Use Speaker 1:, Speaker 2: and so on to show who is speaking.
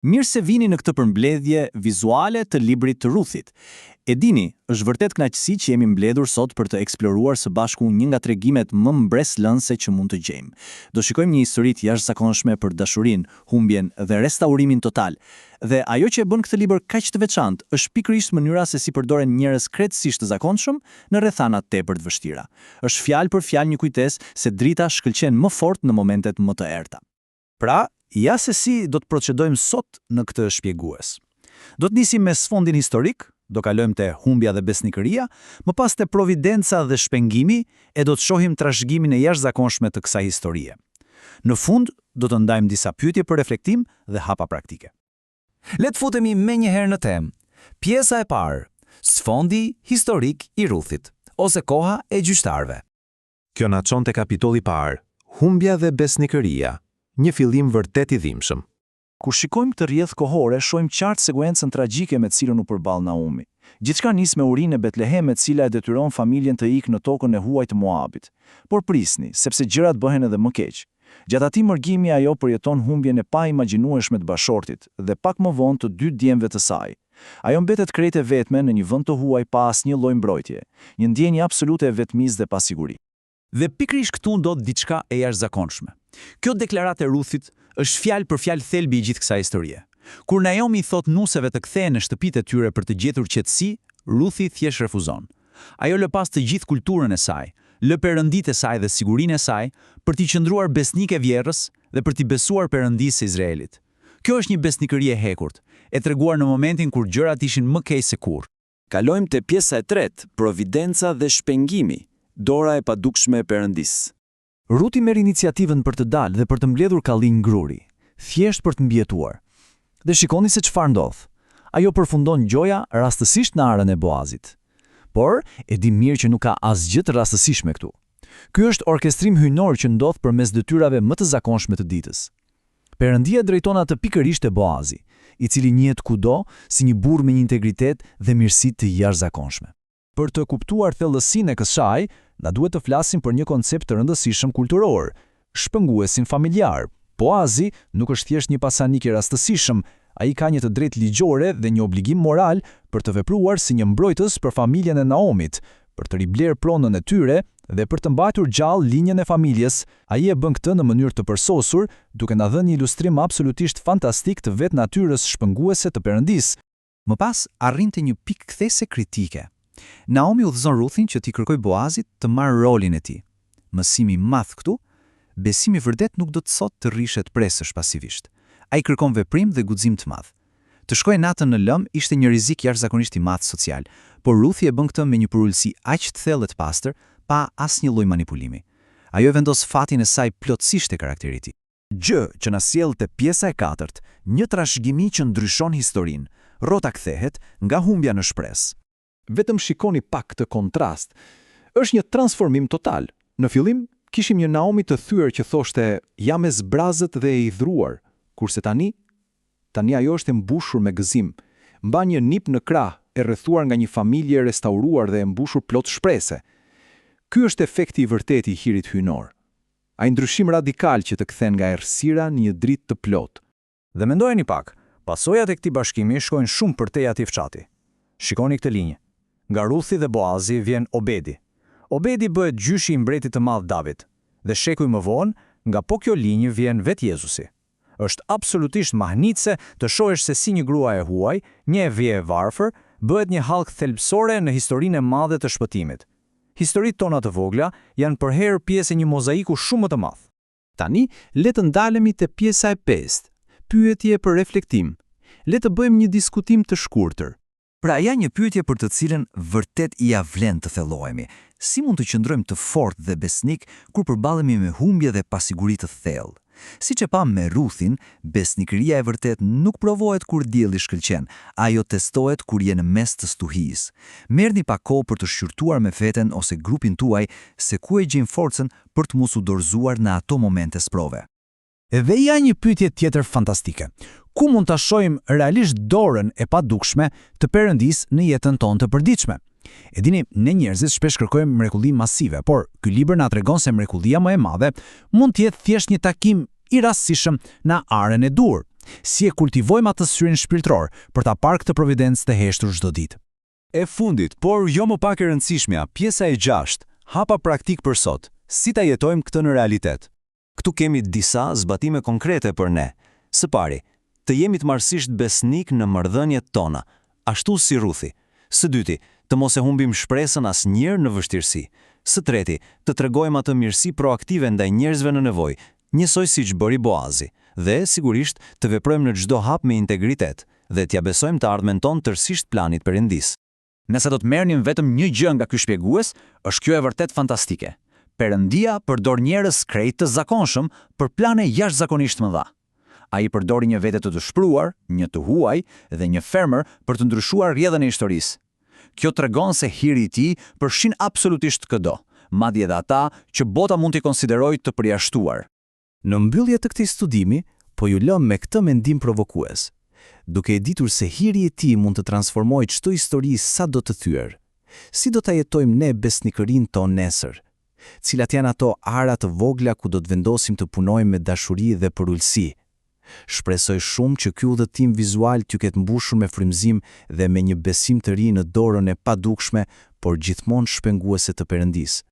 Speaker 1: Mirë se vini në këtë përmbledhje vizuale të librit të Ruthit. E dini, është vërtet kënaqësi që jemi mbledhur sot për të eksploruar së bashku një nga tregimet më mbreslënse që mund të gjejmë. Do shikojmë një histori të jashtëzakonshme për dashurinë, humbjen dhe restaurimin total. Dhe ajo që e bën këtë libër kaq të veçantë është pikërisht mënyra se si përdoren njerëz krejtësisht të zakonshëm në rrethana tepër të vështira. Është fjalë për fjalë një kujtesë se drita shkëlqen më fort në momentet më të errta. Pra, ja se si do të procedojmë sot në këtë shpjegues. Do të nisim me sfondin historik, do kalojmë te humbja dhe besnikëria, më pas te providenca dhe shpengimi, e do të shohim trashëgimin e jashtëzakonshme të kësaj historie. Në fund, do të ndajmë disa pyetje për reflektim dhe hapa praktike.
Speaker 2: Le të futemi menjëherë në temë. Pjesa e parë, sfondi historik i Ruthit, ose koha e gjyqtarëve.
Speaker 3: Kjo na çon te kapitolli i parë, humbja dhe besnikëria. Një fillim vërtet i dhimbshëm.
Speaker 1: Kur shikojmë këtë rrjedhë kohore, shohim qartë sekuencën tragjike me të cilën u përball Naomi. Gjithçka nis me urinë e Betlehem, e cila e detyron familjen të ikë në tokën e huaj të Moabit. Por prisni, sepse gjërat bëhen edhe më keq. Gjatë atij mërgimi ajo përjeton humbjen e paimagjinueshme të bashortit dhe pak më vonë të dy djemve të saj. Ajo mbetet krejt e vetme në një vend të huaj pa asnjë lloj mbrojtjeje, një ndjenjë absolute e vetmisë dhe pasiguri.
Speaker 2: Dhe pikërisht këtu ndodh diçka e jashtëzakonshme. Kjo deklaratë e Ruthit është fjalë për fjalë thelbi i gjithë kësaj historie. Kur Naomi thot nuseve të kthehen në shtëpitë e tyre për të gjetur qetësi, Ruthi thjesht refuzon. Ajo lë pas të gjithë kulturën e saj, lë perënditë e saj dhe sigurinë e saj për t'i qëndruar besnike vjerrës dhe për t'i besuar Perëndisë së Izraelit. Kjo është një besnikëri e hekurt, e treguar në momentin kur gjërat ishin më keq se kurrë.
Speaker 4: Kalojmë te pjesa e tretë, providenca dhe shpengimi. Dora e padukshme e Perëndisë.
Speaker 1: Ruthi merr iniciativën për të dalë dhe për të mbledhur kallin ngruri, thjesht për të mbijetuar. Dhe shikoni se çfarë ndodh. Ajo përfundon gjoja rastësisht në arën e Boazit. Por, e di mirë që nuk ka asgjë të rastësishme këtu. Ky është orkestrim hyjnor që ndodh përmes detyrave më të zakonshme të ditës. Perëndia drejton atë pikërisht te Boazi, i cili njihet kudo si një burr me një integritet dhe mirësi të jashtëzakonshme. Për të kuptuar thellësinë e kësaj, na duhet të flasim për një koncept të rëndësishëm kulturor, shpënguesin familjar. Boazi nuk është thjesht një pasanik i rastësishëm, ai ka një të drejtë ligjore dhe një obligim moral për të vepruar si një mbrojtës për familjen e Naomit, për të ribler pronën e tyre dhe për të mbajtur gjallë linjën e familjes. Ai e bën këtë në mënyrë të përsosur, duke na dhënë një ilustrim absolutisht fantastik të vetë natyrës shpënguese të Perëndisë.
Speaker 2: Më pas arrinte një pikë kthese kritike. Naomi udhëzon Ruthin që t'i kërkoj Boazit të marrë rolin e tij. Mësimi i madh këtu, besimi vërtet nuk do të thotë të rrishet presësh pasivisht. Ai kërkon veprim dhe guxim të madh. Të shkojë natën në lëm ishte një rrezik jashtëzakonisht i madh social, por Ruthi e bën këtë me një përulësi aq të thellë të pastër, pa asnjë lloj manipulimi. Ajo vendos fatin e saj plotësisht te karakteri i tij. Gjë që na sjell te pjesa e katërt, një trashëgimi që ndryshon historinë. Rrota kthehet nga humbja në shpresë.
Speaker 3: Vetëm shikoni pak këtë kontrast. Është një transformim total. Në fillim, kishim një Naomi të thyer që thoshte, jam e zbrazët dhe e idhruar, kurse tani ajo është e mbushur me gëzim. Mban një nip në krah, e rrethuar nga një familje restauruar dhe e mbushur plot shprese. Ky është efekti i vërtetë i hirit hyjnor. Ai ndryshim radikal që të kthen nga errësira në një dritë të plotë.
Speaker 1: Dhe mendojeni pak, pasojat e këtij bashkimi shkojnë shumë përtej atij fshati. Shikoni këtë linjë. Nga Ruthi dhe Boazi vjen Obedi. Obedi bëhet gjyshi i mbretit të madh David. Dhe shekuj më vonë, nga po kjo linjë vjen vetë Jezusi. Është absolutisht mahnitse të shohësh se si një grua e huaj, një evje e varfër, bëhet një hallkë thelbësore në historinë e madhe të shpëtimit. Historitë tona të vogla janë përherë pjesë e një mozaiku shumë më të madh.
Speaker 3: Tani, le të ndalemi te pjesa e 5. Pyetje për reflektim. Le të bëjmë një diskutim të shkurtër.
Speaker 2: Pra ja një pyetje për të cilën vërtet ia vlen të thellohemi. Si mund të qëndrojmë të fortë dhe besnik kur përballemi me humbje dhe pasiguri të thellë? Siç e pam me Ruthin, besnikëria e vërtet nuk provohet kur dielli shkëlqen, ajo testohet kur je në mes të stuhisë. Merrni pak kohë për të shqyrtuar me veten ose grupin tuaj se ku e gjejnë forcën për të mos u dorëzuar në ato momente sprove.
Speaker 1: Edhe ja një pyetje tjetër fantastike. Ku mund ta shohim realisht dorën e padukshme të Perëndisë në jetën tonë të përditshme? E dini, ne njerëzit shpesh kërkojmë mrekulli masive, por ky libër na tregon se mrekullia më e madhe mund të jetë thjesht një takim i rastësishëm në arën e dur.
Speaker 2: Si e kultivojmë atë syrin shpirtëror për ta parë këtë providencë të heshtur çdo ditë.
Speaker 1: E fundit, por jo më pak e rëndësishmja, pjesa e 6, hapa praktik për sot. Si ta jetojmë këtë në realitet? Këtu kemi disa zbatime konkrete për ne. Së pari, të jemi të marrësisht besnik në marrëdhëniet tona, ashtu si Ruthi. Së dyti, të mos e humbim shpresën asnjëherë në vështirësi. Së treti, të tregojmë atë mirësi proaktive ndaj njerëzve në nevojë, njësoj siç bëri Boazi, dhe sigurisht të veprojmë në çdo hap me integritet dhe t'ja besojmë të ardhmen tonë tërësisht planit perëndis.
Speaker 2: Nëse do të merrnim vetëm një gjë nga ky shpjegues, është kjo e vërtet fantastike. Perëndia përdor njerëz krejt të zakonshëm për plane jashtëzakonisht mëdha. Ai përdori një vete të dëshpëruar, një të huaj dhe një fermer për të ndryshuar rrjedhën e historisë. Kjo tregon se hiri i tij përfshin absolutisht çdo, madje edhe ata që bota mund t'i konsiderojë të përjashtuar. Në mbyllje të këtij studimi, po ju lëm me këtë mendim provokues. Duke e ditur se hiri i tij mund të transformojë çdo histori sa do të thyer. Si do ta jetojmë ne besnikërinë tonë nesër? Cilat janë ato ara të vogla ku do të vendosim të punojmë me dashuri dhe për ulësi? Shpresoj shumë që ky udhëtim vizual t'ju ketë mbushur me frymëzim dhe me një besim të ri në dorën e padukshme, por gjithmonë shpenguese të Perëndisë.